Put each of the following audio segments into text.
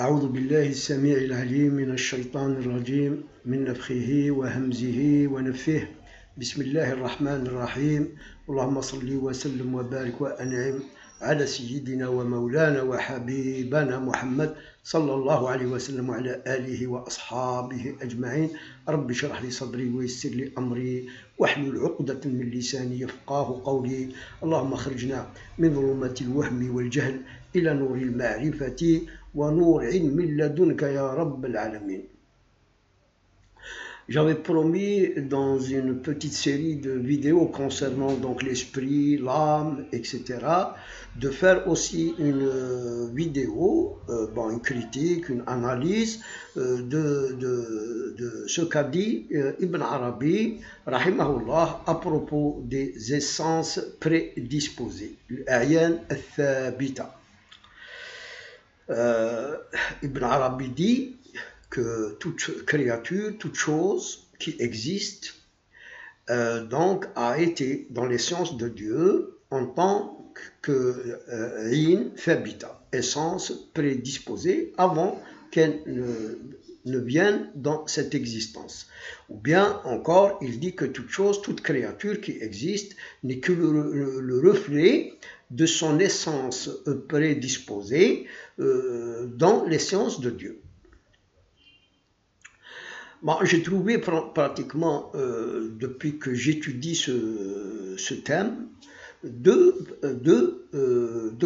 أعوذ بالله السميع العليم من الشيطان الرجيم من نفخه وهمزه ونفه. بسم الله الرحمن الرحيم. اللهم صل وسلم وبارك وأنعم على سيدنا ومولانا وحبيبنا محمد صلى الله عليه وسلم وعلى آله وأصحابه أجمعين. رب اشرح لي صدري ويسر لي أمري واحلل عقدة من لساني يفقهوا قولي. اللهم اخرجنا من ظلمات الوهم والجهل إلى نور المعرفة ونور علم لدنك يا رب العالمين. J'avais promis dans une petite série de vidéos concernant donc l'esprit, l'âme, etc., de faire aussi une vidéo, une critique, une analyse de ce qu'a dit Ibn Arabi, rahimahullah, à propos des essences prédisposées, l'a'yan al-thabita. Ibn Arabi dit que toute créature, toute chose qui existe, donc a été dans l'essence de Dieu en tant que Ayn Thabita, essence prédisposée avant qu'elle ne vienne dans cette existence. Ou bien encore, il dit que toute chose, toute créature qui existe n'est que le reflet de son essence prédisposée dans l'essence de Dieu. Bon, j'ai trouvé pratiquement, depuis que j'étudie ce thème, deux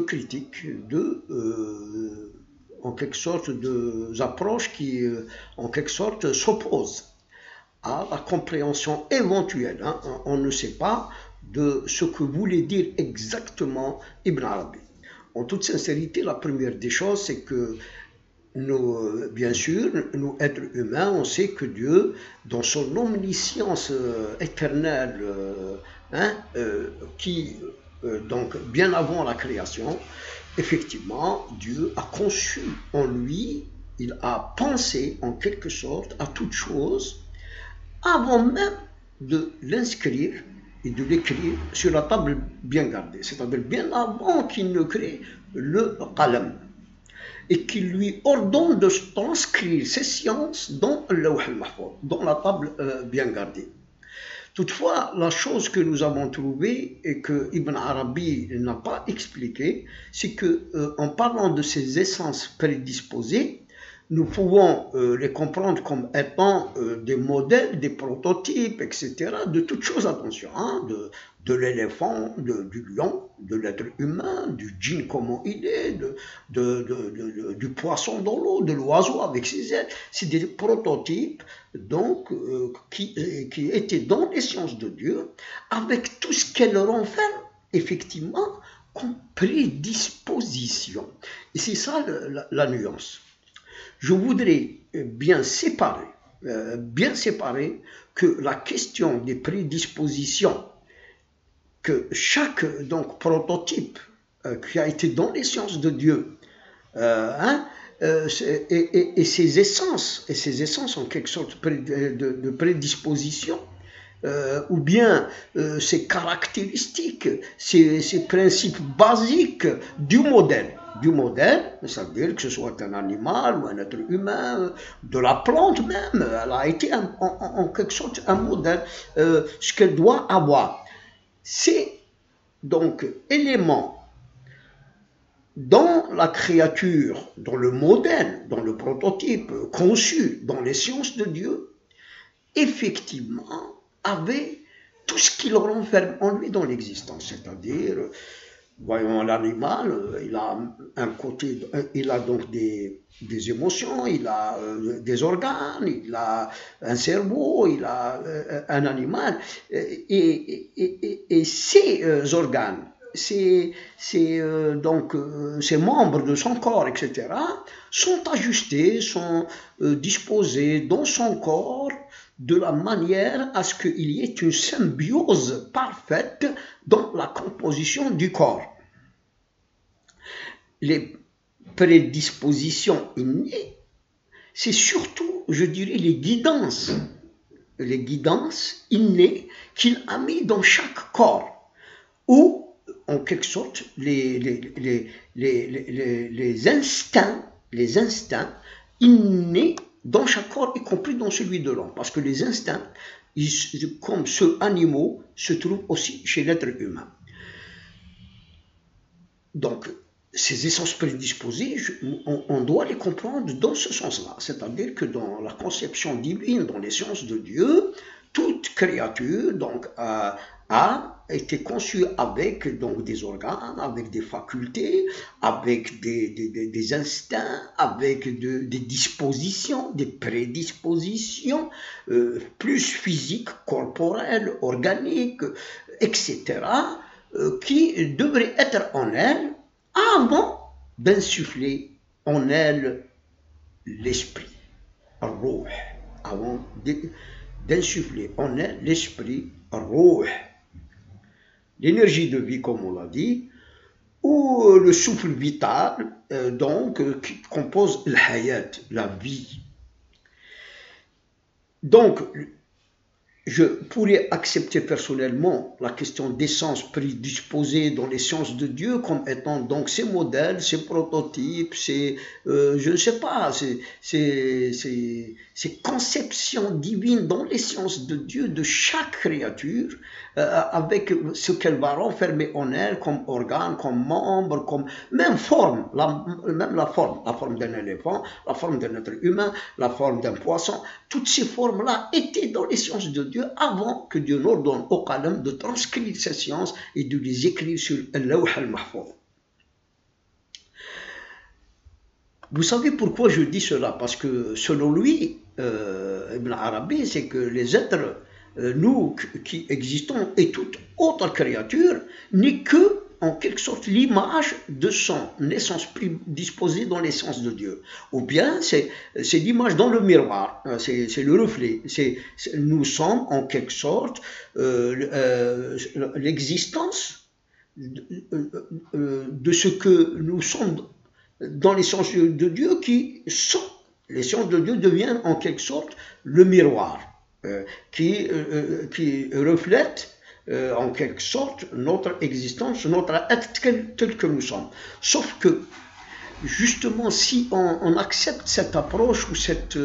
critiques, en quelque sorte, deux approches qui, en quelque sorte, s'opposent à la compréhension éventuelle. On ne sait pas de ce que voulait dire exactement Ibn Arabi. En toute sincérité, la première des choses, c'est que nous, bien sûr, nous êtres humains, on sait que Dieu, dans son omniscience éternelle, donc bien avant la création, effectivement, Dieu a conçu en lui, il a pensé en quelque sorte à toute chose avant même de l'inscrire et de l'écrire sur la table bien gardée, c'est-à-dire bien avant qu'il ne crée le qalam, et qu'il lui ordonne de transcrire ces sciences dans le Lawh al-Mahfouz, dans la table bien gardée. Toutefois, la chose que nous avons trouvée et que Ibn Arabi n'a pas expliqué, c'est que en parlant de ces essences prédisposées, nous pouvons les comprendre comme étant des modèles, des prototypes, etc., de toutes choses, attention, de l'éléphant, du lion, de l'être humain, du djinn, comment il est, du poisson dans l'eau, de l'oiseau avec ses ailes. C'est des prototypes donc, qui étaient dans l'essence de Dieu, avec tout ce qu'elle renferme, effectivement, comme prédisposition. Et c'est ça la nuance. Je voudrais bien séparer que la question des prédispositions, que chaque donc prototype qui a été dans l'essence de Dieu, et ses essences en quelque sorte de prédisposition, ou bien ses caractéristiques, ses principes basiques du modèle, ça veut dire que ce soit un animal ou un être humain, de la plante même, elle a été en quelque sorte un modèle, ce qu'elle doit avoir. Ces donc éléments dans la créature, dans le modèle, dans le prototype conçu dans les sciences de Dieu, effectivement, avait tout ce qu'il renferme en lui dans l'existence, c'est-à-dire, voyons, l'animal, il a un côté, il a donc des émotions, il a des organes, il a un cerveau, il a un animal, et ces organes, ces membres de son corps, etc., sont ajustés, sont disposés dans son corps de la manière à ce qu'il y ait une symbiose parfaite dans la composition du corps. Les prédispositions innées, c'est surtout, je dirais, les guidances innées qu'il a mis dans chaque corps, ou en quelque sorte les instincts les instincts innés dans chaque corps, y compris dans celui de l'homme. Parce que les instincts, comme ceux animaux, se trouvent aussi chez l'être humain. Donc, ces essences prédisposées, on doit les comprendre dans ce sens-là. C'est-à-dire que dans la conception divine, dans les sciences de Dieu, toute créature donc, a été conçue avec donc, des organes, avec des facultés, avec des instincts, avec des dispositions, des prédispositions, plus physiques, corporelles, organiques, etc., qui devraient être en elle avant d'insuffler en elle l'esprit, ruh, avant d'insuffler en elle l'esprit, ruh, l'énergie de vie comme on l'a dit, ou le souffle vital, donc qui compose l'hayat, la vie. Donc, je pourrais accepter personnellement la question d'essence prédisposée dans les sciences de Dieu comme étant donc ces modèles, ces prototypes, ces, je ne sais pas, ces conceptions divines dans les sciences de Dieu de chaque créature, avec ce qu'elle va renfermer en elle comme organe, comme membre, comme même forme, même la forme d'un éléphant, la forme d'un être humain, la forme d'un poisson, toutes ces formes-là étaient dans les sciences de Dieu avant que Dieu n'ordonne au Qalam de transcrire ces sciences et de les écrire sur al-Lawh al-Mahfouz. Vous savez pourquoi je dis cela? Parce que selon lui, Ibn Arabi, c'est que les êtres, nous qui existons et toute autre créature, n'est que en quelque sorte l'image de son essence prédisposée dans l'essence de Dieu. Ou bien c'est l'image dans le miroir, c'est le reflet. Nous sommes en quelque sorte l'existence de ce que nous sommes dans l'essence de Dieu qui sont. L'essence de Dieu devient en quelque sorte le miroir qui reflète en quelque sorte notre existence, notre être tel que nous sommes. Sauf que, justement, si on accepte cette approche ou cette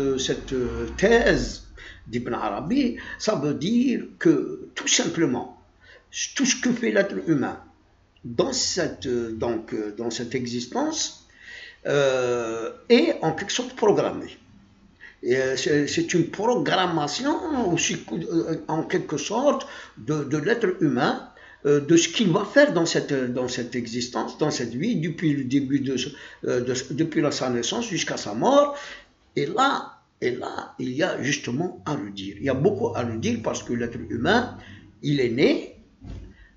thèse d'Ibn Arabi, ça veut dire que, tout simplement, tout ce que fait l'être humain dans cette existence est en quelque sorte programmé. C'est une programmation aussi, en quelque sorte de l'être humain, de ce qu'il va faire dans cette existence, dans cette vie, depuis le début depuis sa naissance jusqu'à sa mort. Et là, il y a justement à le dire. Il y a beaucoup à le dire parce que l'être humain, il est né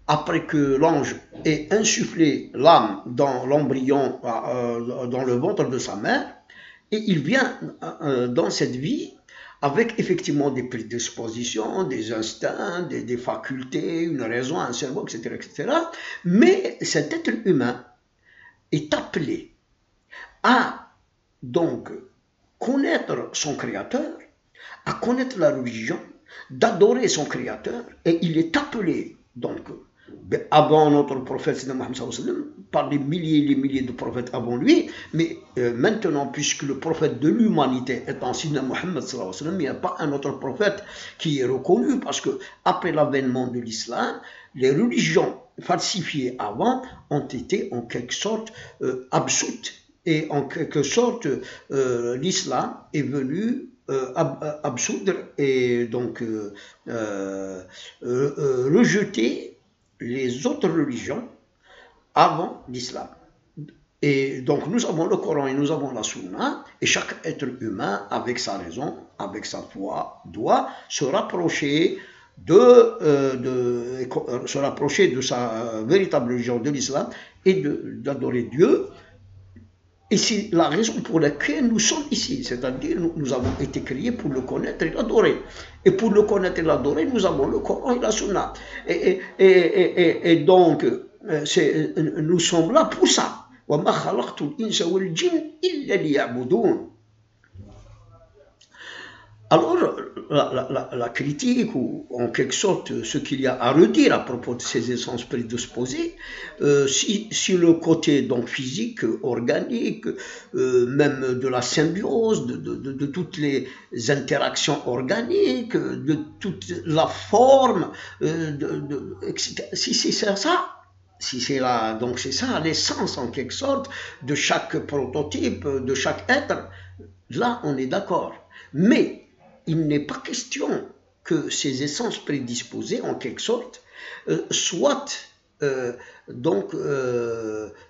après que l'ange ait insufflé l'âme dans l'embryon, dans le ventre de sa mère. Et il vient dans cette vie avec effectivement des prédispositions, des instincts, des facultés, une raison, un cerveau, etc., etc. Mais cet être humain est appelé à donc connaître son Créateur, à connaître la religion, d'adorer son Créateur, et il est appelé donc avant notre prophète Mohammed par des milliers et des milliers de prophètes avant lui, mais maintenant, puisque le prophète de l'humanité est en Sidna Mohammed, il n'y a pas un autre prophète qui est reconnu, parce que après l'avènement de l'islam, les religions falsifiées avant ont été en quelque sorte absoutes, et en quelque sorte l'islam est venu absoudre et donc rejeter les autres religions avant l'islam. Et donc nous avons le Coran et nous avons la Sunna, et chaque être humain, avec sa raison, avec sa foi, doit se rapprocher de sa véritable religion de l'islam et d'adorer Dieu. Et c'est la raison pour laquelle nous sommes ici, c'est-à-dire nous avons été créés pour le connaître et l'adorer. Et pour le connaître et l'adorer, nous avons le Coran et la Sunna. Et donc, nous sommes là pour ça. Alors, la critique, ou en quelque sorte ce qu'il y a à redire à propos de ces essences prédisposées, si le côté donc physique, organique, même de la symbiose, de toutes les interactions organiques, de toute la forme, etc. Si c'est ça, si c'est là, donc c'est ça l'essence en quelque sorte de chaque prototype, de chaque être, là on est d'accord. Mais il n'est pas question que ces essences prédisposées, en quelque sorte, soient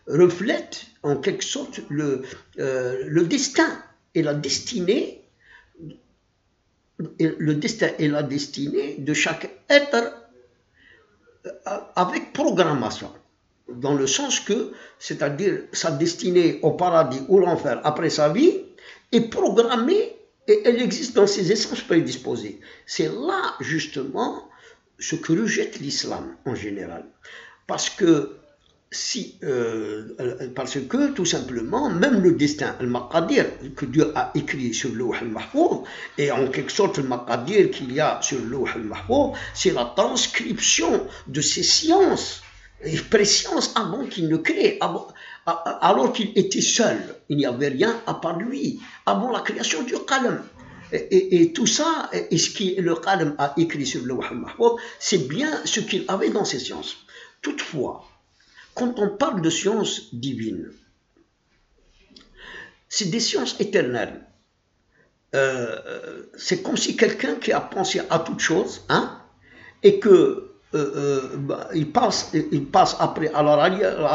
reflètent en quelque sorte le destin et la destinée, de chaque être avec programmation. Dans le sens que, c'est-à-dire sa destinée au paradis ou l'enfer après sa vie, est programmée et elle existe dans ses essences prédisposées. C'est là, justement, ce que rejette l'islam en général. Parce que, tout simplement, même le destin, le maqadir, que Dieu a écrit sur le Lawh al-Mahfouz, et en quelque sorte, le maqadir qu'il y a sur le Lawh al-Mahfouz, c'est la transcription de ces sciences et présciences avant qu'il ne crée, alors qu'il était seul. Il n'y avait rien à part lui, avant la création du qalam. Et tout ça, et ce que le qalam a écrit sur le Lawh al-Mahfouz, c'est bien ce qu'il avait dans ces sciences. Toutefois, quand on parle de sciences divines, c'est des sciences éternelles. C'est comme si quelqu'un qui a pensé à toute chose, hein, et que il passe après à la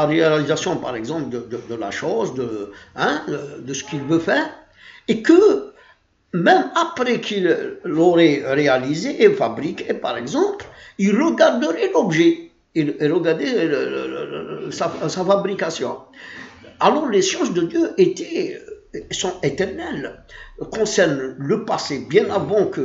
réalisation, par exemple, de la chose, de ce qu'il veut faire, et que même après qu'il l'aurait réalisé et fabriqué, par exemple, il regarderait l'objet, il regarderait sa fabrication. Alors les sciences de Dieu sont éternelles, concernent le passé, bien avant qu'il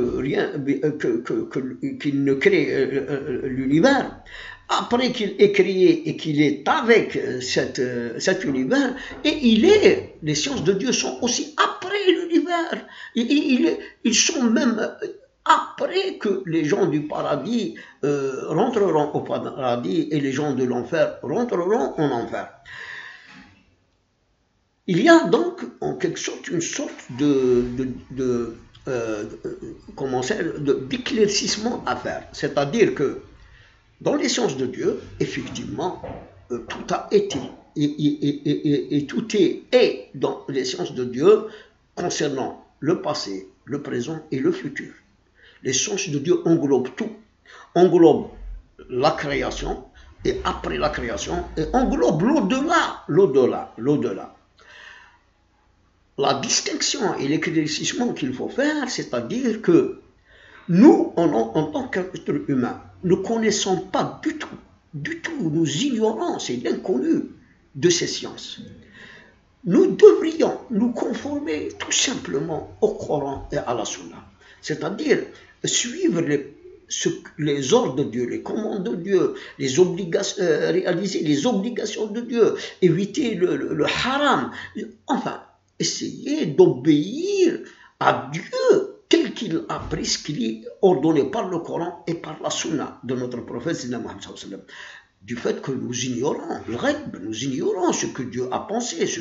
ne crée l'univers. Après qu'il ait créé et qu'il est avec cet univers, et les sciences de Dieu sont aussi après l'univers. Ils sont même après que les gens du paradis rentreront au paradis et les gens de l'enfer rentreront en enfer. Il y a donc en quelque sorte une sorte d'éclaircissement à faire. C'est-à-dire que dans les sciences de Dieu, effectivement, tout a été et tout est dans les sciences de Dieu concernant le passé, le présent et le futur. Les sciences de Dieu englobent tout, englobent la création et après la création, et englobent l'au-delà. La distinction et l'éclaircissement qu'il faut faire, c'est-à-dire que nous, en tant qu'être humain, ne connaissons pas du tout, nous ignorons, c'est l'inconnu de ces sciences. Nous devrions nous conformer tout simplement au Coran et à la Sunna, c'est-à-dire suivre les ordres de Dieu, les commandes de Dieu, réaliser les obligations de Dieu, éviter le haram, enfin, essayer d'obéir à Dieu tel qu'il a prescrit, ordonné par le Coran et par la Sunna de notre prophète du fait que nous ignorons le règle, nous ignorons ce que Dieu a pensé, ce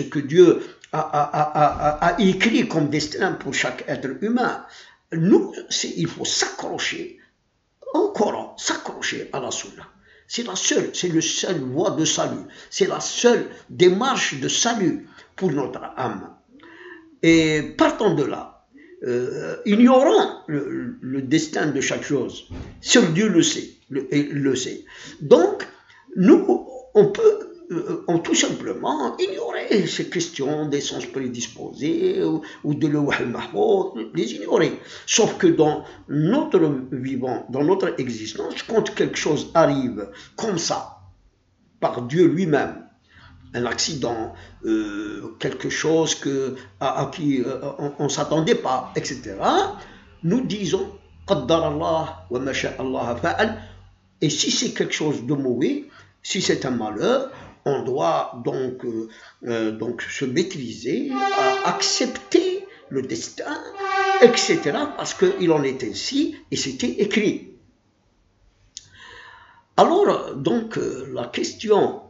que Dieu a écrit comme destin pour chaque être humain. Nous, il faut s'accrocher au Coran, s'accrocher à la Sunna. C'est la seule voie de salut, c'est la seule démarche de salut pour notre âme. Et partant de là, ignorant le destin de chaque chose, seul Dieu le sait. Donc, nous, on peut tout simplement ignorer ces questions d'essence prédisposée ou de Lawh al-Mahfouz, les ignorer. Sauf que dans notre vivant, dans notre existence, quand quelque chose arrive comme ça, par Dieu lui-même, un accident, quelque chose à qui on ne s'attendait pas, etc., nous disons Qaddar Allah wa ma sha Allah fa'al. Et si c'est quelque chose de mauvais, si c'est un malheur, on doit donc se maîtriser, à accepter le destin etc. Parce qu'il en est ainsi et c'était écrit. Alors, donc, la question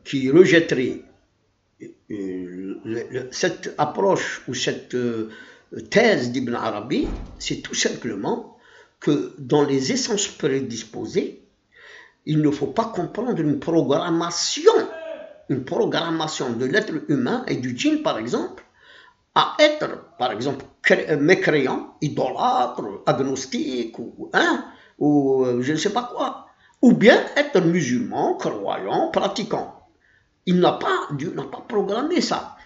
qui rejetterait cette approche ou cette thèse d'Ibn Arabi, c'est tout simplement que dans les essences prédisposées, il ne faut pas comprendre une programmation de l'être humain et du djinn, par exemple, à être, par exemple, mécréant, idolâtre, agnostique, ou je ne sais pas quoi, ou bien être musulman, croyant, pratiquant. Dieu n'a pas programmé ça.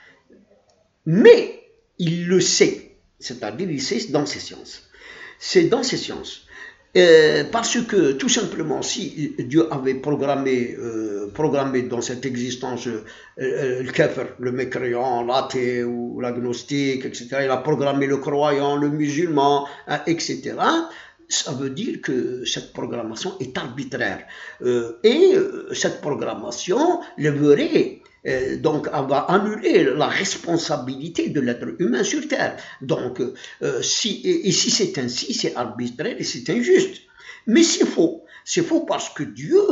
Mais il le sait, c'est-à-dire il sait dans ses sciences. C'est dans ses sciences. Parce que tout simplement, si Dieu avait programmé dans cette existence le kafir, le mécréant, l'athée ou l'agnostique, etc., il a programmé le croyant, le musulman, etc., ça veut dire que cette programmation est arbitraire. Et cette programmation leverait, donc elle va annuler la responsabilité de l'être humain sur Terre. Donc, si c'est ainsi, c'est arbitraire et c'est injuste. Mais c'est faux. C'est faux parce que Dieu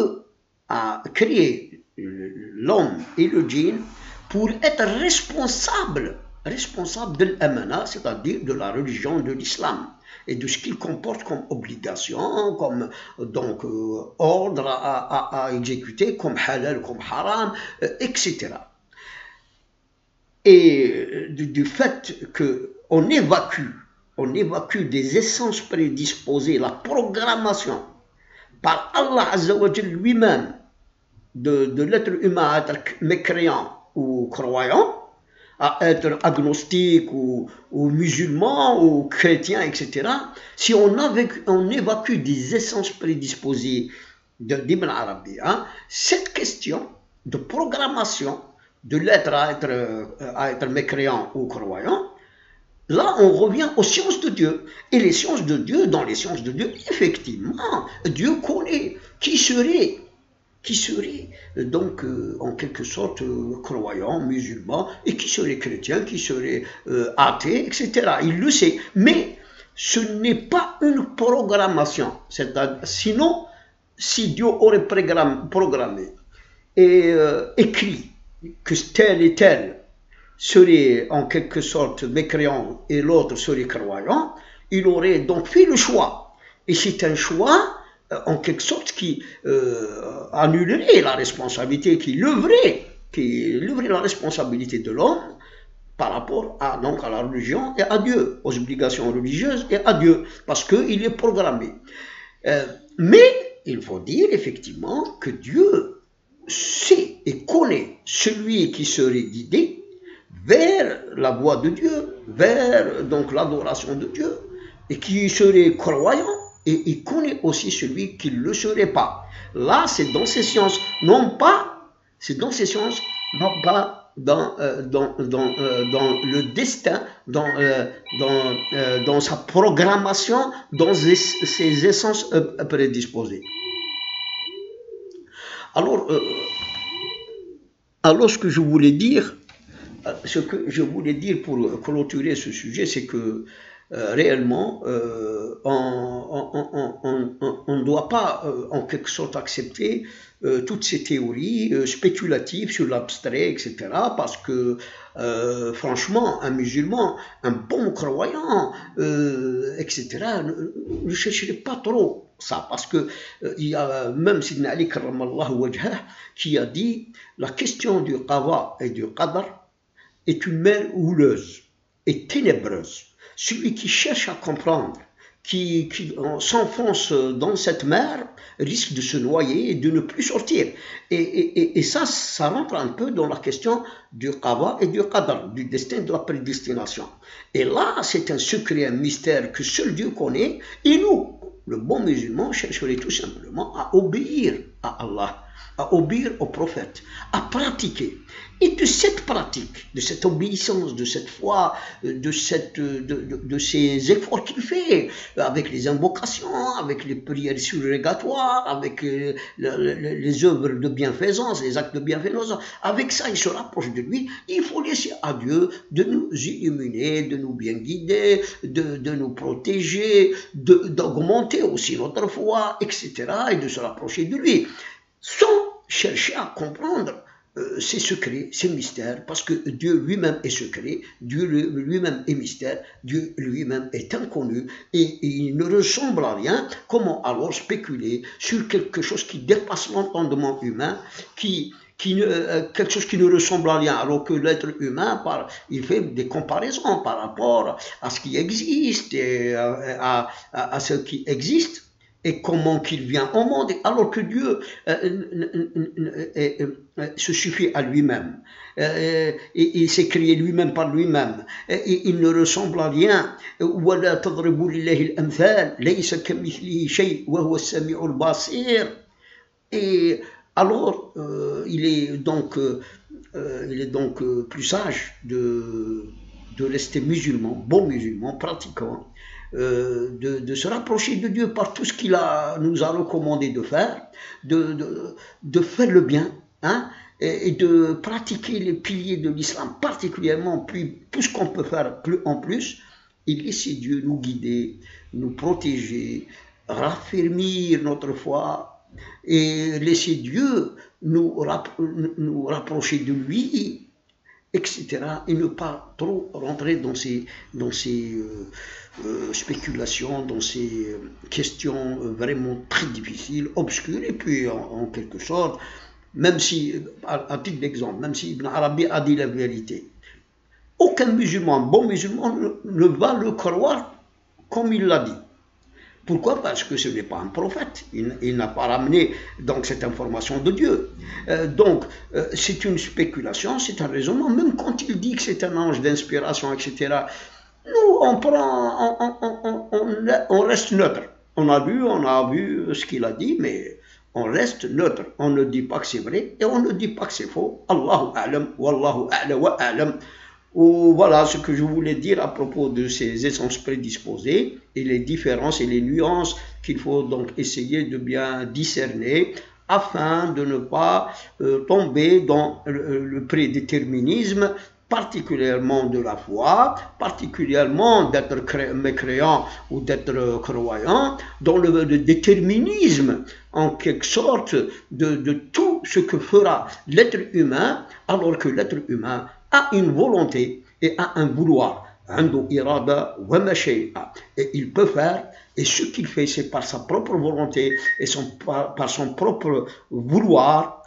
a créé l'homme et le djinn pour être responsable de l'amana, c'est-à-dire de la religion de l'islam, et de ce qu'il comporte comme obligation, comme donc ordre à exécuter, comme halal, comme haram, etc. Et du fait qu'on évacue des essences prédisposées, la programmation par Allah Azza wa Jal lui-même de l'être humain à être mécréant ou croyant, à être agnostique ou musulman ou chrétien, etc. Si on évacue des essences prédisposées d'Ibn Arabi, cette question de programmation de l'être à être mécréant ou croyant, là on revient aux sciences de Dieu. Et les sciences de Dieu, dans les sciences de Dieu, effectivement, Dieu connaît qui serait donc en quelque sorte croyant, musulman, et qui serait chrétien, qui serait athée, etc. Il le sait. Mais ce n'est pas une programmation. Sinon, si Dieu aurait programmé et écrit que tel et tel serait en quelque sorte mécréant et l'autre serait croyant, il aurait donc fait le choix. Et c'est un choix en quelque sorte qui annulerait la responsabilité, qui leverait la responsabilité de l'homme par rapport à la religion et à Dieu, aux obligations religieuses et à Dieu, parce qu'il est programmé. Mais il faut dire effectivement que Dieu sait et connaît celui qui serait guidé vers la voie de Dieu, vers donc l'adoration de Dieu, et qui serait croyant. Et il connaît aussi celui qui ne le serait pas. Là, c'est dans ses sciences, non pas dans le destin, dans sa programmation, dans ses essences prédisposées. Alors, ce que je voulais dire pour clôturer ce sujet, c'est que réellement, on ne doit pas en quelque sorte accepter toutes ces théories spéculatives sur l'abstrait, etc. Parce que franchement, un musulman, un bon croyant, etc., ne chercherait pas trop ça. Parce que il y a même Sidna Ali karramallahu wajhah qui a dit la question du qada et du qadar est une mer houleuse et ténébreuse. Celui qui cherche à comprendre, qui s'enfonce dans cette mer, risque de se noyer et de ne plus sortir. Et ça rentre un peu dans la question du qada et du qadar, du destin, de la prédestination. Et là, c'est un secret, un mystère que seul Dieu connaît. Et nous, le bon musulman, chercherait tout simplement à obéir à Allah, à obéir au prophète, à pratiquer. Et de cette pratique, de cette obéissance, de cette foi, de ces efforts qu'il fait, avec les invocations, avec les prières surrogatoires, avec les œuvres de bienfaisance, les actes de bienfaisance, avec ça, il se rapproche de lui. Il faut laisser à Dieu de nous illuminer, de nous bien guider, de nous protéger, d'augmenter aussi notre foi, etc., et de se rapprocher de lui, sans chercher à comprendre ses secrets, ses mystères, parce que Dieu lui-même est secret, Dieu lui-même est mystère, Dieu lui-même est inconnu, et il ne ressemble à rien. Comment alors spéculer sur quelque chose qui dépasse l'entendement humain, quelque chose qui ne ressemble à rien, alors que l'être humain, il fait des comparaisons par rapport à ce qui existe, et à ce qui existe, et comment qu'il vient au monde, alors que Dieu se suffit à lui-même, et il s'est créé lui-même par lui-même, et il ne ressemble à rien. Et alors, il est donc plus sage de rester musulman, bon musulman, pratiquant, de se rapprocher de Dieu par tout ce qu'il nous a recommandé de faire, de faire le bien, hein, et de pratiquer les piliers de l'islam, particulièrement tout ce qu'on peut faire plus en plus, et laisser Dieu nous guider, nous protéger, raffermir notre foi, et laisser Dieu nous rapprocher de lui, etc., et ne pas trop rentrer dans ces spéculations, dans ces questions vraiment très difficiles, obscures, et puis en quelque sorte, même si, à titre d'exemple, même si Ibn Arabi a dit la vérité, aucun musulman, bon musulman, ne va le croire comme il l'a dit. Pourquoi? Parce que ce n'est pas un prophète, il n'a pas ramené donc cette information de Dieu. Donc c'est une spéculation, c'est un raisonnement, même quand il dit que c'est un ange d'inspiration, etc. Nous, on reste neutre. On a vu ce qu'il a dit, mais on reste neutre. On ne dit pas que c'est vrai et on ne dit pas que c'est faux. Allahu a'lam, wallahu a'la wa a'lam. Voilà ce que je voulais dire à propos de ces essences prédisposées et les différences et les nuances qu'il faut donc essayer de bien discerner afin de ne pas tomber dans le prédéterminisme, particulièrement de la foi, particulièrement d'être mécréant ou d'être croyant, dans le déterminisme en quelque sorte de tout ce que fera l'être humain, alors que l'être humain a une volonté et a un vouloir. Et il peut faire, et ce qu'il fait, c'est par sa propre volonté et par son propre vouloir,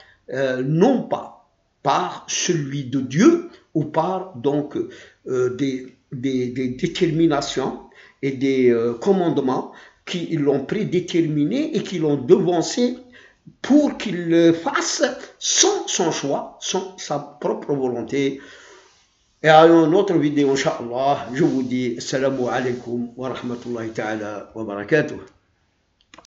non pas par celui de Dieu ou par donc des déterminations et des commandements qui l'ont prédéterminé et qui l'ont devancé pour qu'il le fasse sans son choix, sans sa propre volonté. Et à une autre vidéo, Inch'Allah, je vous dis Assalamu alaikum wa rahmatullahi ta'ala wa barakatuh.